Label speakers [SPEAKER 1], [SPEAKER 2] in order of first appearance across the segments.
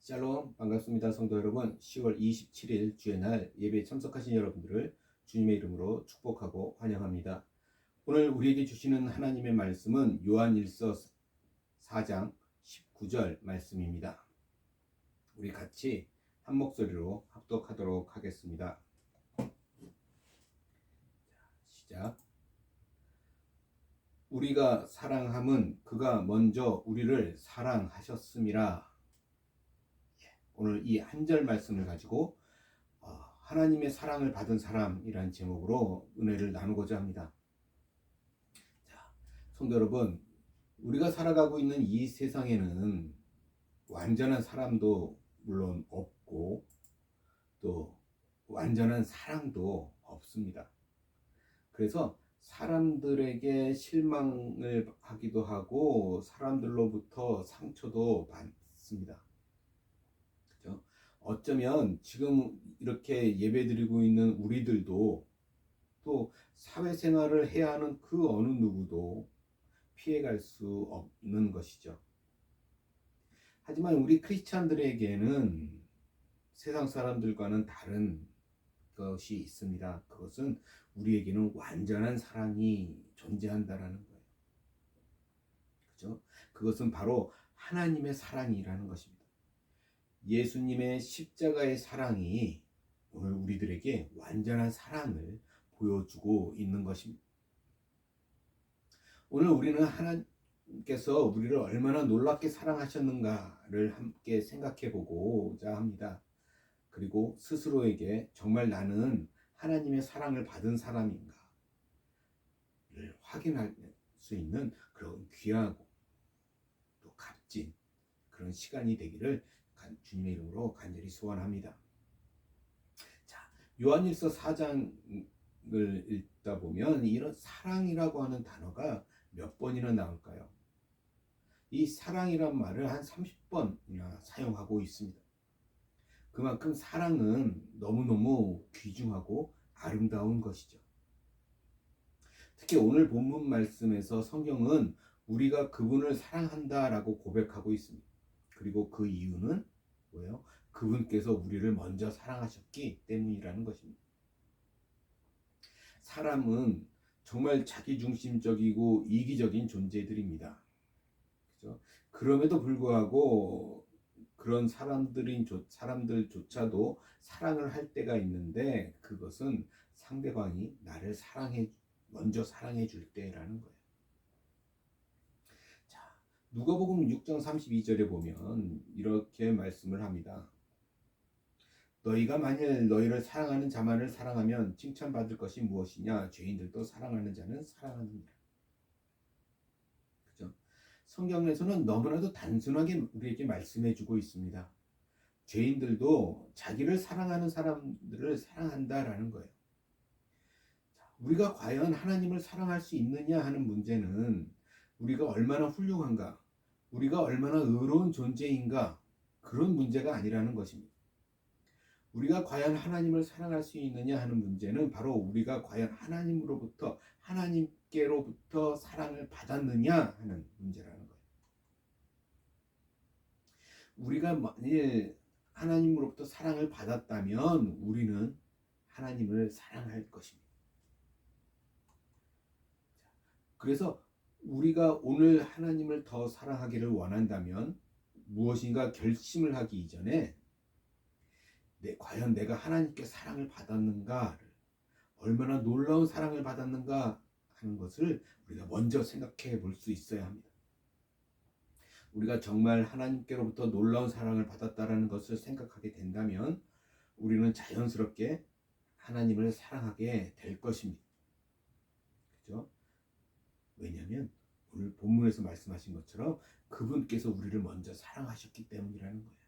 [SPEAKER 1] 샬롬, 반갑습니다. 성도 여러분. 10월 27일 주의 날 예배에 참석하신 여러분들을 주님의 이름으로 축복하고 환영합니다. 오늘 우리에게 주시는 하나님의 말씀은 요한일서 4장 19절 말씀입니다. 우리 같이 한 목소리로 합독하도록 하겠습니다. 시작. 우리가 사랑함은 그가 먼저 우리를 사랑하셨음이라. 오늘 이 한 절 말씀을 가지고 하나님의 사랑을 받은 사람이란 제목으로 은혜를 나누고자 합니다. 자, 성도 여러분, 우리가 살아가고 있는 이 세상에는 완전한 사람도 물론 없고 또 완전한 사랑도 없습니다. 그래서 사람들에게 실망을 하기도 하고 사람들로부터 상처도 받습니다. 어쩌면 지금 이렇게 예배드리고 있는 우리들도 또 사회생활을 해야 하는 그 어느 누구도 피해갈 수 없는 것이죠. 하지만 우리 크리스찬들에게는 세상 사람들과는 다른 것이 있습니다. 그것은 우리에게는 완전한 사랑이 존재한다라는 거예요. 그죠? 그것은 바로 하나님의 사랑이라는 것입니다. 예수님의 십자가의 사랑이 오늘 우리들에게 완전한 사랑을 보여주고 있는 것입니다. 오늘 우리는 하나님께서 우리를 얼마나 놀랍게 사랑하셨는가를 함께 생각해 보고자 합니다. 그리고 스스로에게 정말 나는 하나님의 사랑을 받은 사람인가를 확인할 수 있는 그런 귀하고 또 값진 그런 시간이 되기를 주님의 이름으로 간절히 소원합니다. 자, 요한일서 4장을 읽다 보면 이런 사랑이라고 하는 단어가 몇 번이나 나올까요? 이 사랑이란 말을 한 30번이나 사용하고 있습니다. 그만큼 사랑은 너무너무 귀중하고 아름다운 것이죠. 특히 오늘 본문 말씀에서 성경은 우리가 그분을 사랑한다라고 고백하고 있습니다. 그리고 그 이유는 뭐예요? 그분께서 우리를 먼저 사랑하셨기 때문이라는 것입니다. 사람은 정말 자기중심적이고 이기적인 존재들입니다. 그죠? 그럼에도 불구하고 그런 사람들조차도 사랑을 할 때가 있는데 그것은 상대방이 나를 먼저 사랑해 줄 때라는 거예요. 누가복음 6장 32절에 보면 이렇게 말씀을 합니다. 너희가 만일 너희를 사랑하는 자만을 사랑하면 칭찬받을 것이 무엇이냐? 죄인들도 사랑하는 자는 사랑하느니라. 그죠? 성경에서는 너무나도 단순하게 우리에게 말씀해주고 있습니다. 죄인들도 자기를 사랑하는 사람들을 사랑한다라는 거예요. 우리가 과연 하나님을 사랑할 수 있느냐 하는 문제는 우리가 얼마나 훌륭한가, 우리가 얼마나 의로운 존재인가 그런 문제가 아니라는 것입니다. 우리가 과연 하나님을 사랑할 수 있느냐 하는 문제는 바로 우리가 과연 하나님께로부터 사랑을 받았느냐 하는 문제라는 거예요. 우리가 만일 하나님으로부터 사랑을 받았다면 우리는 하나님을 사랑할 것입니다. 그래서 우리가 오늘 하나님을 더 사랑하기를 원한다면 무엇인가 결심을 하기 이전에 과연 내가 하나님께 사랑을 받았는가를, 얼마나 놀라운 사랑을 받았는가 하는 것을 우리가 먼저 생각해 볼 수 있어야 합니다. 우리가 정말 하나님께로부터 놀라운 사랑을 받았다라는 것을 생각하게 된다면 우리는 자연스럽게 하나님을 사랑하게 될 것입니다. 그죠? 왜냐하면 오늘 본문에서 말씀하신 것처럼 그분께서 우리를 먼저 사랑하셨기 때문이라는 거예요.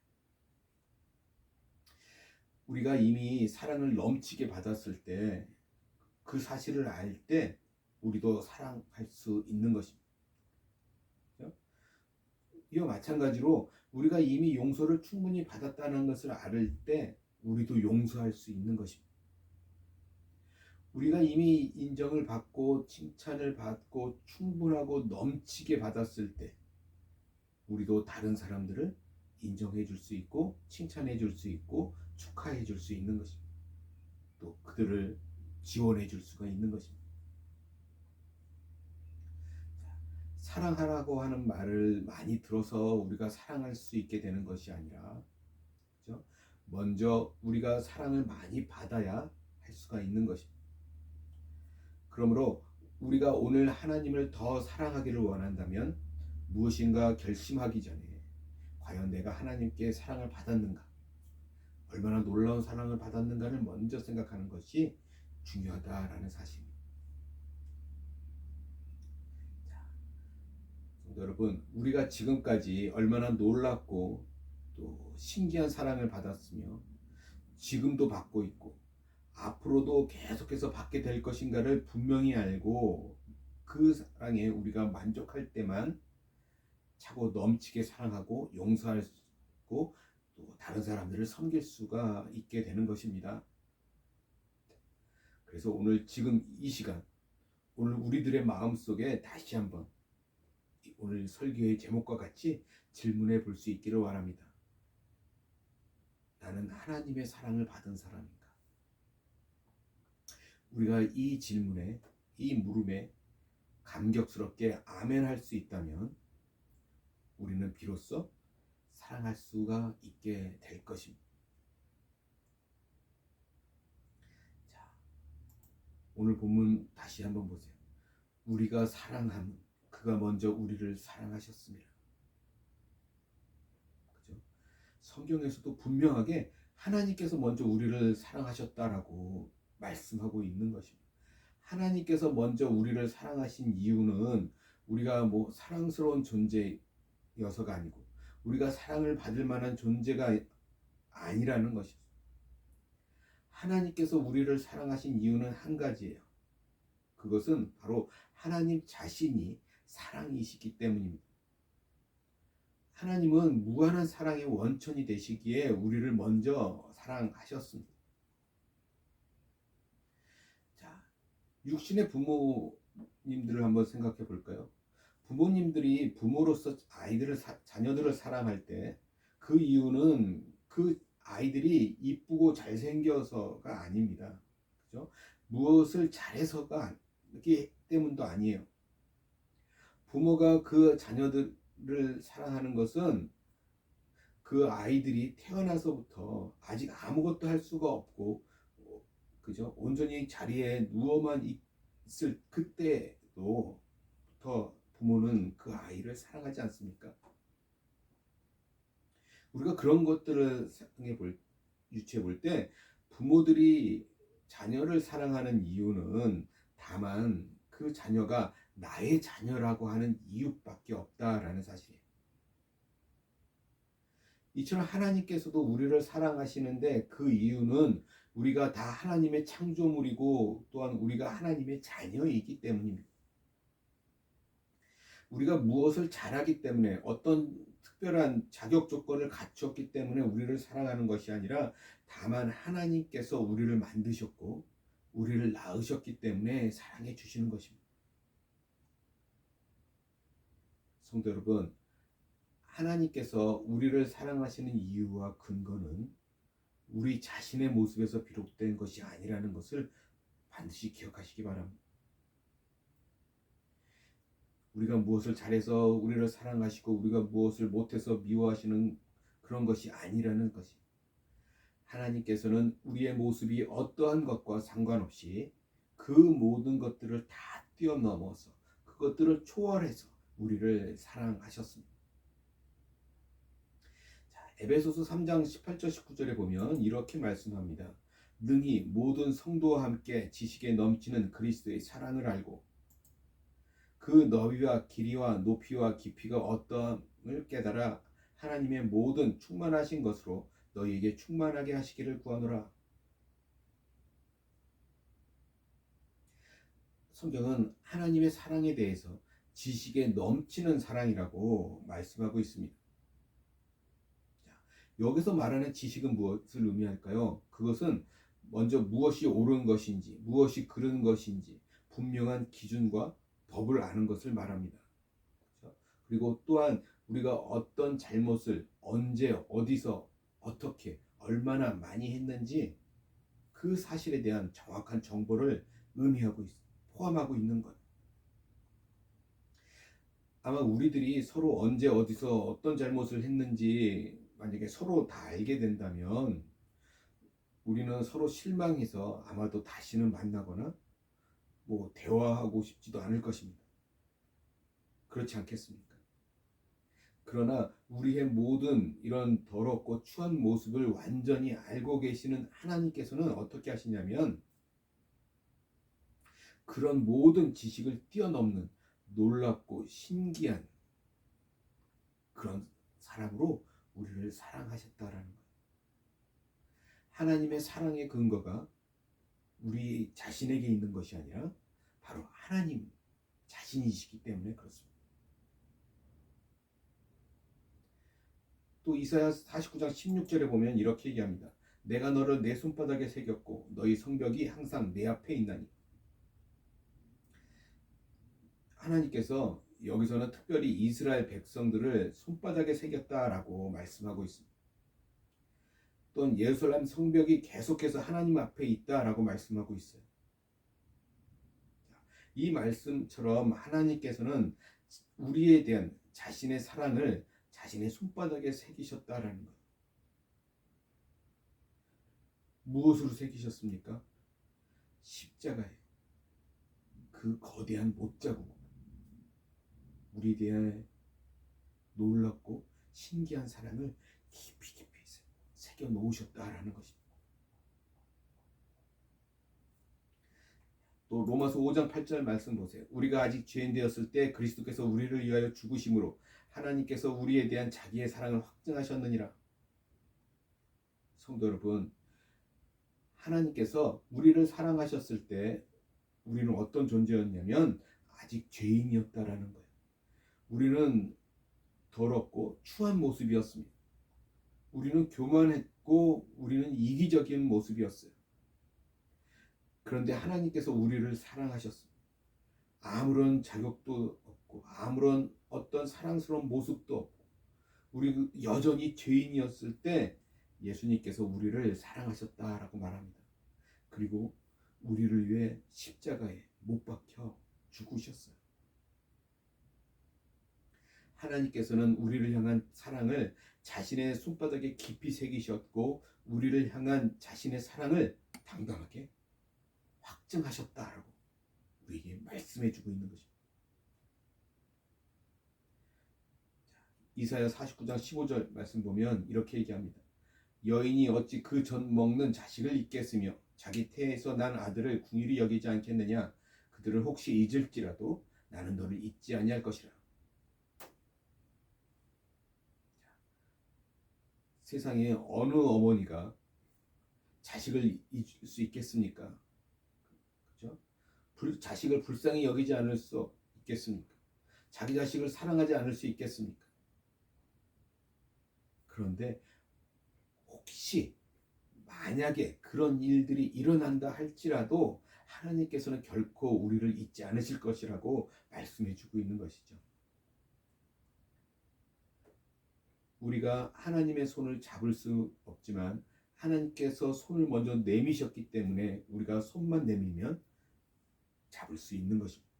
[SPEAKER 1] 우리가 이미 사랑을 넘치게 받았을 때 그 사실을 알 때 우리도 사랑할 수 있는 것입니다. 그렇죠? 이와 마찬가지로 우리가 이미 용서를 충분히 받았다는 것을 알 때 우리도 용서할 수 있는 것입니다. 우리가 이미 인정을 받고 칭찬을 받고 충분하고 넘치게 받았을 때 우리도 다른 사람들을 인정해 줄 수 있고 칭찬해 줄 수 있고 축하해 줄 수 있는 것입니다. 또 그들을 지원해 줄 수가 있는 것입니다. 사랑하라고 하는 말을 많이 들어서 우리가 사랑할 수 있게 되는 것이 아니라, 그죠? 먼저 우리가 사랑을 많이 받아야 할 수가 있는 것입니다. 그러므로 우리가 오늘 하나님을 더 사랑하기를 원한다면 무엇인가 결심하기 전에 과연 내가 하나님께 사랑을 받았는가, 얼마나 놀라운 사랑을 받았는가를 먼저 생각하는 것이 중요하다라는 사실입니다. 여러분, 우리가 지금까지 얼마나 놀랍고 또 신기한 사랑을 받았으며 지금도 받고 있고 앞으로도 계속해서 받게 될 것인가를 분명히 알고 그 사랑에 우리가 만족할 때만 차고 넘치게 사랑하고 용서할 수 있고 또 다른 사람들을 섬길 수가 있게 되는 것입니다. 그래서 오늘 지금 이 시간, 오늘 우리들의 마음속에 다시 한번 오늘 설교의 제목과 같이 질문해 볼 수 있기를 원합니다. 나는 하나님의 사랑을 받은 사람인가? 우리가 이 질문에, 이 물음에 감격스럽게 아멘 할 수 있다면 우리는 비로소 사랑할 수가 있게 될 것입니다. 자, 오늘 본문 다시 한번 보세요. 우리가 사랑함은 그가 먼저 우리를 사랑하셨습니다. 그죠? 성경에서도 분명하게 하나님께서 먼저 우리를 사랑하셨다라고 말씀하고 있는 것입니다. 하나님께서 먼저 우리를 사랑하신 이유는 우리가 뭐 사랑스러운 존재여서가 아니고 우리가 사랑을 받을 만한 존재가 아니라는 것이죠. 하나님께서 우리를 사랑하신 이유는 한 가지예요. 그것은 바로 하나님 자신이 사랑이시기 때문입니다. 하나님은 무한한 사랑의 원천이 되시기에 우리를 먼저 사랑하셨습니다. 자, 육신의 부모님들을 한번 생각해 볼까요? 부모님들이 부모로서 자녀들을 사랑할 때 그 이유는 그 아이들이 이쁘고 잘생겨서가 아닙니다. 그죠? 무엇을 잘해서가 아니기 때문도 아니에요. 부모가 그 자녀들을 사랑하는 것은 그 아이들이 태어나서부터 아직 아무것도 할 수가 없고, 그죠? 온전히 자리에 누워만 있을 그때부터 부모는 그 아이를 사랑하지 않습니까? 우리가 그런 것들을 유추해 볼 때 부모들이 자녀를 사랑하는 이유는 다만 그 자녀가 나의 자녀라고 하는 이유밖에 없다라는 사실이에요. 이처럼 하나님께서도 우리를 사랑하시는데 그 이유는 우리가 다 하나님의 창조물이고 또한 우리가 하나님의 자녀이기 때문입니다. 우리가 무엇을 잘하기 때문에 어떤 특별한 자격 조건을 갖췄기 때문에 우리를 사랑하는 것이 아니라 다만 하나님께서 우리를 만드셨고 우리를 낳으셨기 때문에 사랑해 주시는 것입니다. 성도 여러분, 하나님께서 우리를 사랑하시는 이유와 근거는 우리 자신의 모습에서 비롯된 것이 아니라는 것을 반드시 기억하시기 바랍니다. 우리가 무엇을 잘해서 우리를 사랑하시고 우리가 무엇을 못해서 미워하시는 그런 것이 아니라는 것이, 하나님께서는 우리의 모습이 어떠한 것과 상관없이 그 모든 것들을 다 뛰어넘어서 그것들을 초월해서 우리를 사랑하셨습니다. 자, 에베소서 3장 18절 19절에 보면 이렇게 말씀합니다. 능히 모든 성도와 함께 지식에 넘치는 그리스도의 사랑을 알고 그 너비와 길이와 높이와 깊이가 어떠함을 깨달아 하나님의 모든 충만하신 것으로 너희에게 충만하게 하시기를 구하노라. 성경은 하나님의 사랑에 대해서 지식에 넘치는 사랑이라고 말씀하고 있습니다. 자, 여기서 말하는 지식은 무엇을 의미할까요? 그것은 먼저 무엇이 옳은 것인지 무엇이 그른 것인지 분명한 기준과 법을 아는 것을 말합니다. 그렇죠? 그리고 또한 우리가 어떤 잘못을 언제 어디서 어떻게 얼마나 많이 했는지 그 사실에 대한 정확한 정보를 포함하고 있는 거예요. 아마 우리들이 서로 언제 어디서 어떤 잘못을 했는지 만약에 서로 다 알게 된다면 우리는 서로 실망해서 아마도 다시는 만나거나 뭐 대화하고 싶지도 않을 것입니다. 그렇지 않겠습니까? 그러나 우리의 모든 이런 더럽고 추한 모습을 완전히 알고 계시는 하나님께서는 어떻게 하시냐면 그런 모든 지식을 뛰어넘는 놀랍고 신기한 그런 사랑으로 우리를 사랑하셨다라는 거예요. 하나님의 사랑의 근거가 우리 자신에게 있는 것이 아니라 바로 하나님 자신이시기 때문에 그렇습니다. 또 이사야 49장 16절에 보면 이렇게 얘기합니다. 내가 너를 내 손바닥에 새겼고 너희 성벽이 항상 내 앞에 있나니. 하나님께서 여기서는 특별히 이스라엘 백성들을 손바닥에 새겼다라고 말씀하고 있습니다. 또는 예루살렘 성벽이 계속해서 하나님 앞에 있다라고 말씀하고 있어요. 이 말씀처럼 하나님께서는 우리에 대한 자신의 사랑을 자신의 손바닥에 새기셨다라는 거예요. 무엇으로 새기셨습니까? 십자가에 그 거대한 못자국 우리에 대한 놀랍고 신기한 사랑을 깊이 새겨 놓으셨다라는 것입니다. 또 로마서 5장 8절 말씀 보세요. 우리가 아직 죄인 되었을 때 그리스도께서 우리를 위하여 죽으심으로 하나님께서 우리에 대한 자기의 사랑을 확증하셨느니라. 성도 여러분, 하나님께서 우리를 사랑하셨을 때 우리는 어떤 존재였냐면 아직 죄인이었다라는 거예요. 우리는 더럽고 추한 모습이었습니다. 우리는 교만했고 우리는 이기적인 모습이었어요. 그런데 하나님께서 우리를 사랑하셨습니다. 아무런 자격도 없고 아무런 어떤 사랑스러운 모습도 없고 우리 여전히 죄인이었을 때 예수님께서 우리를 사랑하셨다라고 말합니다. 그리고 우리를 위해 십자가에 못 박혀 죽으셨어요. 하나님께서는 우리를 향한 사랑을 자신의 손바닥에 깊이 새기셨고 우리를 향한 자신의 사랑을 당당하게 확증하셨다라고 우리에게 말씀해주고 있는 것입니다. 이사야 49장 15절 말씀 보면 이렇게 얘기합니다. 여인이 어찌 그 젖 먹는 자식을 잊겠으며 자기 태에서 난 아들을 궁일이 여기지 않겠느냐. 그들을 혹시 잊을지라도 나는 너를 잊지 아니할 것이라. 세상에 어느 어머니가 자식을 잊을 수 있겠습니까? 그렇죠? 자식을 불쌍히 여기지 않을 수 있겠습니까? 자기 자식을 사랑하지 않을 수 있겠습니까? 그런데 혹시 만약에 그런 일들이 일어난다 할지라도 하나님께서는 결코 우리를 잊지 않으실 것이라고 말씀해주고 있는 것이죠. 우리가 하나님의 손을 잡을 수 없지만 하나님께서 손을 먼저 내미셨기 때문에 우리가 손만 내밀면 잡을 수 있는 것입니다.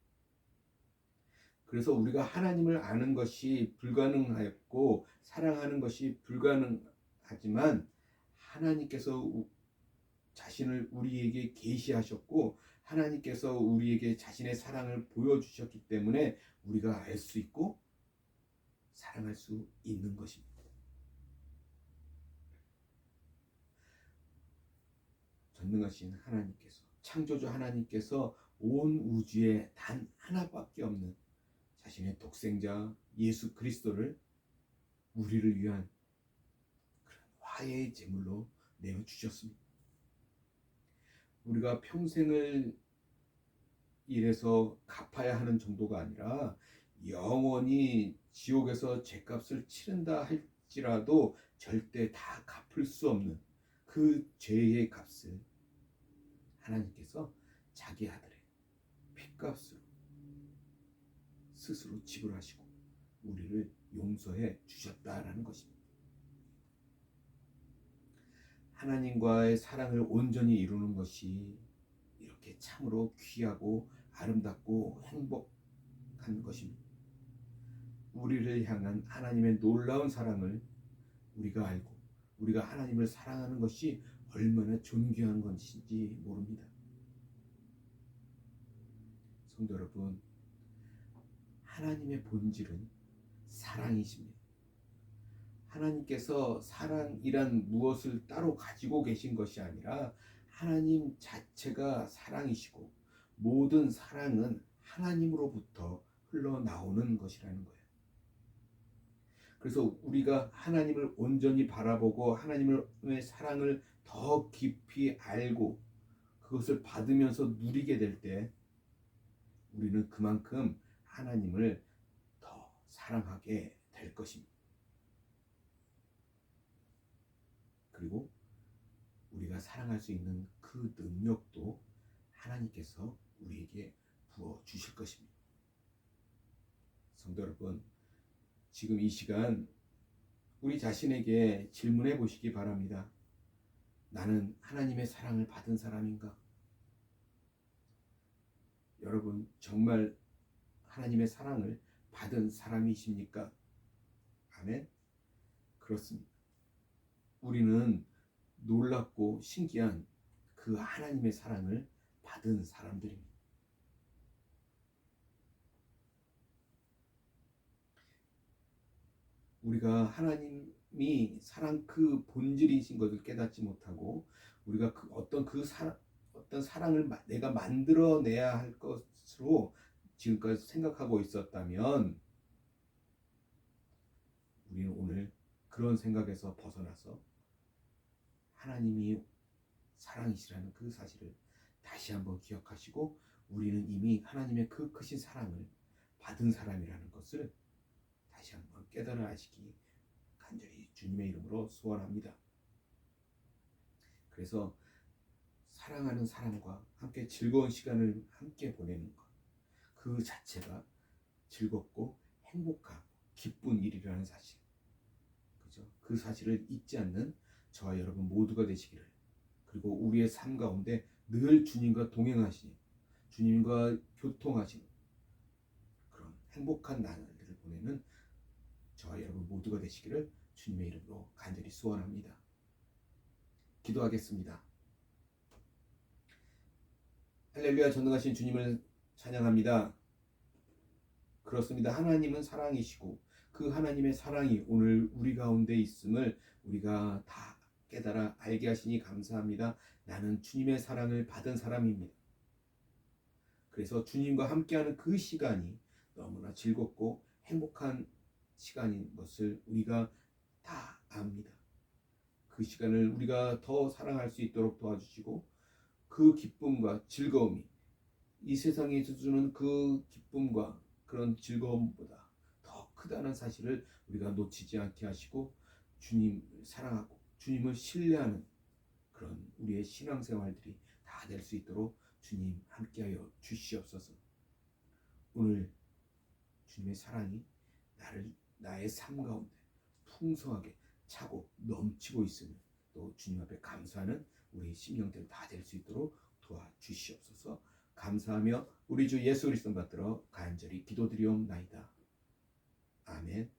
[SPEAKER 1] 그래서 우리가 하나님을 아는 것이 불가능하였고 사랑하는 것이 불가능하지만 하나님께서 자신을 우리에게 계시하셨고 하나님께서 우리에게 자신의 사랑을 보여주셨기 때문에 우리가 알 수 있고 사랑할 수 있는 것입니다. 전능하신 하나님께서 창조주 하나님께서 온 우주에 단 하나밖에 없는 자신의 독생자 예수 그리스도를 우리를 위한 그런 화해의 제물로 내어주셨습니다. 우리가 평생을 일해서 갚아야 하는 정도가 아니라 영원히 지옥에서 죄값을 치른다 할지라도 절대 다 갚을 수 없는 그 죄의 값을 하나님께서 자기 아들의 핏값으로 스스로 지불하시고 우리를 용서해 주셨다라는 것입니다. 하나님과의 사랑을 온전히 이루는 것이 이렇게 참으로 귀하고 아름답고 행복한 것입니다. 우리를 향한 하나님의 놀라운 사랑을 우리가 알고 우리가 하나님을 사랑하는 것이 얼마나 존귀한 것인지 모릅니다. 성도 여러분, 하나님의 본질은 사랑이십니다. 하나님께서 사랑이란 무엇을 따로 가지고 계신 것이 아니라 하나님 자체가 사랑이시고 모든 사랑은 하나님으로부터 흘러나오는 것이라는 거예요. 그래서 우리가 하나님을 온전히 바라보고 하나님의 사랑을 더 깊이 알고 그것을 받으면서 누리게 될 때 우리는 그만큼 하나님을 더 사랑하게 될 것입니다. 그리고 우리가 사랑할 수 있는 그 능력도 하나님께서 우리에게 부어 주실 것입니다. 성도 여러분, 지금 이 시간 우리 자신에게 질문해 보시기 바랍니다. 나는 하나님의 사랑을 받은 사람인가? 여러분 정말 하나님의 사랑을 받은 사람이십니까? 아멘. 그렇습니다. 우리는 놀랍고 신기한 그 하나님의 사랑을 받은 사람들입니다. 우리가 하나님이 사랑 그 본질이신 것을 깨닫지 못하고 우리가 어떤 사랑을 내가 만들어내야 할 것으로 지금까지 생각하고 있었다면 우리는 오늘 그런 생각에서 벗어나서 하나님이 사랑이시라는 그 사실을 다시 한번 기억하시고 우리는 이미 하나님의 그 크신 사랑을 받은 사람이라는 것을 다시 한번 깨달아 하시기 간절히 주님의 이름으로 소원합니다. 그래서 사랑하는 사람과 함께 즐거운 시간을 함께 보내는 것, 그 자체가 즐겁고 행복하고 기쁜 일이라는 사실, 그죠? 그 사실을 잊지 않는 저와 여러분 모두가 되시기를, 그리고 우리의 삶 가운데 늘 주님과 동행하시는, 주님과 교통하시는 그런 행복한 날들을 보내는 저와 여러분 모두가 되시기를 주님의 이름으로 간절히 소원합니다. 기도하겠습니다. 할렐루야, 전능하신 주님을 찬양합니다. 그렇습니다. 하나님은 사랑이시고 그 하나님의 사랑이 오늘 우리 가운데 있음을 우리가 다 깨달아 알게 하시니 감사합니다. 나는 주님의 사랑을 받은 사람입니다. 그래서 주님과 함께하는 그 시간이 너무나 즐겁고 행복한 시간인 것을 우리가 다 압니다. 그 시간을 우리가 더 사랑할 수 있도록 도와주시고 그 기쁨과 즐거움이 이 세상에서 주는 그 기쁨과 그런 즐거움보다 더 크다는 사실을 우리가 놓치지 않게 하시고 주님을 사랑하고 주님을 신뢰하는 그런 우리의 신앙생활들이 다 될 수 있도록 주님 함께하여 주시옵소서. 오늘 주님의 사랑이 나의 삶 가운데 풍성하게 차고 넘치고 있으면 또 주님 앞에 감사하는 우리 심령들 다 될 수 있도록 도와주시옵소서. 감사하며 우리 주 예수 그리스도 받들어 간절히 기도드리옵나이다. 아멘.